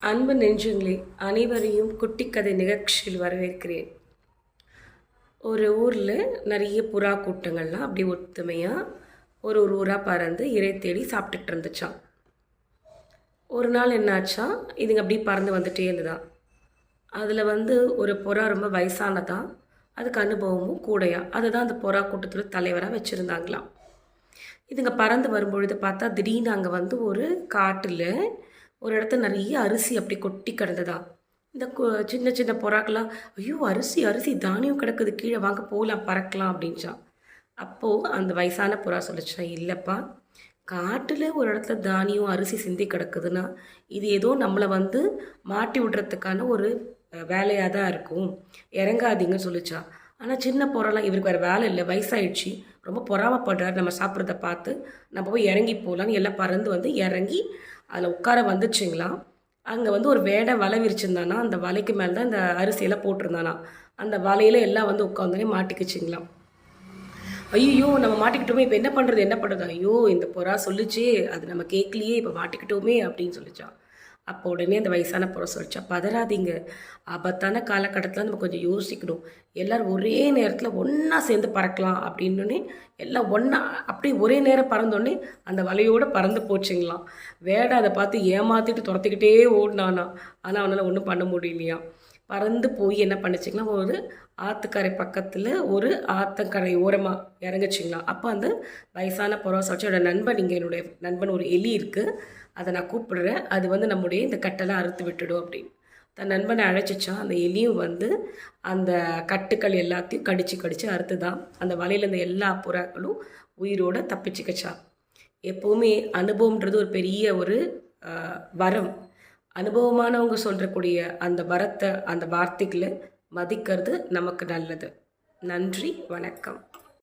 அன்பு நெஞ்சங்களே, அனைவரையும் குட்டிக்கதை நிகழ்ச்சியில் வரவேற்கிறேன். ஒரு ஊரில் நிறைய புறா கூட்டங்கள்லாம் அப்படி ஒத்துமையாக ஒரு ஒரு ஊராக பறந்து இறை தேடி சாப்பிட்டுட்டு இருந்துச்சான். ஒரு நாள் என்னாச்சா, இதுங்க அப்படி பறந்து வந்துட்டே இருந்துதான். அதில் ஒரு புறா ரொம்ப வயசானதான், அதுக்கு அனுபவமும் கூடையா, அதுதான் அந்த புறா கூட்டத்தில் தலைவராக வச்சுருந்தாங்களாம். இதுங்க பறந்து வரும்பொழுது பார்த்தா திடீர்னு அங்கே ஒரு காட்டில் ஒரு இடத்துல நிறைய அரிசி அப்படி கொட்டி கிடந்ததா. இந்த சின்ன சின்ன புறாக்கெல்லாம், ஐயோ அரிசி அரிசி தானியம் கிடக்குது, கீழே வாங்க போகலாம் பறக்கலாம் அப்படின்ச்சான். அப்போது அந்த வயசான புறா சொல்லிச்சான், இல்லைப்பா, காட்டில் ஒரு இடத்துல தானியம் அரிசி சிந்தி கிடக்குதுன்னா இது ஏதோ நம்மளை மாட்டி விடுறதுக்கான ஒரு வேலையாக தான் இருக்கும், இறங்காதீங்கன்னு சொல்லிச்சா. ஆனால் சின்ன புறாலாம், இவருக்கு வேறு வேலை இல்லை, வயசாயிடுச்சு, ரொம்ப பொறாமப்படுறாரு நம்ம சாப்பிட்றத பார்த்து, நம்ம போய் இறங்கி போகலான்னு எல்லாம் பறந்து இறங்கி அதில் உட்கார வந்துச்சுங்களாம். அங்கே ஒரு வேடை வலை விரிச்சிருந்தானா, அந்த வலைக்கு மேலே தான் இந்த அரிசியெல்லாம் போட்டிருந்தானா. அந்த வலையில் எல்லாம் உட்காந்தோடனே மாட்டிக்கிச்சிங்களாம். ஐயோ நம்ம மாட்டிக்கிட்டோமே, இப்போ என்ன பண்ணுறது, ஐயோ இந்த புறா சொல்லிச்சே, அது நம்ம கேட்கலையே, இப்போ மாட்டிக்கிட்டோமே அப்படின்னு சொல்லிச்சான். அப்போ உடனே அந்த வயசான புறா சொல்லிச்சா, பதறாதீங்க, ஆபத்தான காலகட்டத்தில் நம்ம கொஞ்சம் யோசிக்கணும், எல்லோரும் ஒரே நேரத்தில் ஒன்றா சேர்ந்து பறக்கலாம் அப்படின்னே எல்லாம் ஒன்றா அப்படியே ஒரே நேரம் பறந்தோடனே அந்த வலையோடு பறந்து போச்சுங்களாம். வேடை அதை பார்த்து ஏமாற்றிட்டு துரத்திக்கிட்டே ஓடினானா. ஆனால் அவனால் ஒன்றும் பண்ண முடியலையா. பறந்து போய் என்ன பண்ணிச்சிங்களா, ஒரு ஆற்றுக்கரை பக்கத்தில் ஒரு ஆற்றங்கரை ஓரமாக இறங்குச்சிங்களாம். அப்போ அந்த வயசான புறா சொல்லிச்சு, என்னோடய நண்பன், இங்கே என்னுடைய நண்பன் ஒரு எலி இருக்குது, அதை நான் கூப்பிடுறேன், அது நம்முடைய இந்த கட்டெல்லாம் அறுத்து விட்டுடும் அப்படின்னு. தன் நண்பனை அழைச்சிச்சான். அந்த எலியும் அந்த கட்டுக்கள் எல்லாத்தையும் கடிச்சு அறுத்து தான் அந்த வலையில் இருந்த எல்லா புறாக்களும் உயிரோடு தப்பிச்சுக்கச்சா. எப்போவுமே அனுபவம்ன்றது ஒரு பெரிய ஒரு வரம். அனுபவமானவங்க சொல்கிறக்கூடிய அந்த வரத்தை, அந்த வார்த்தைகளை மதிக்கிறது நமக்கு நல்லது. நன்றி, வணக்கம்.